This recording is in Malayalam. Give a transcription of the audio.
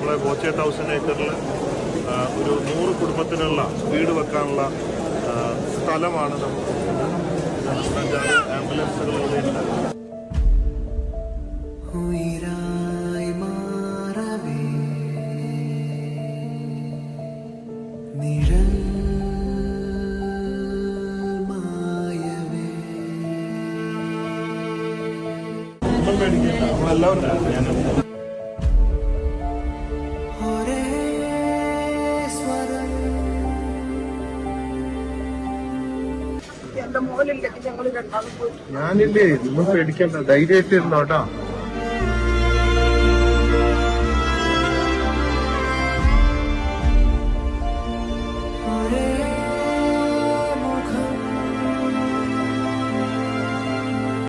നമ്മളെ ബോച്ചെ 1000 ഏക്കറിൽ ഒരു 100 കുടുംബത്തിനുള്ള വീട് വെക്കാനുള്ള സ്ഥലമാണ് നമുക്ക്. 5 ആംബുലൻസുകൾ ഇവിടെ ഉണ്ട്. നമ്മളെല്ലാവരും ഞാനില്ലേ, നിങ്ങൾ പേടിക്കണ്ട, ധൈര്യമായിട്ടിരുന്നോട്ടാ.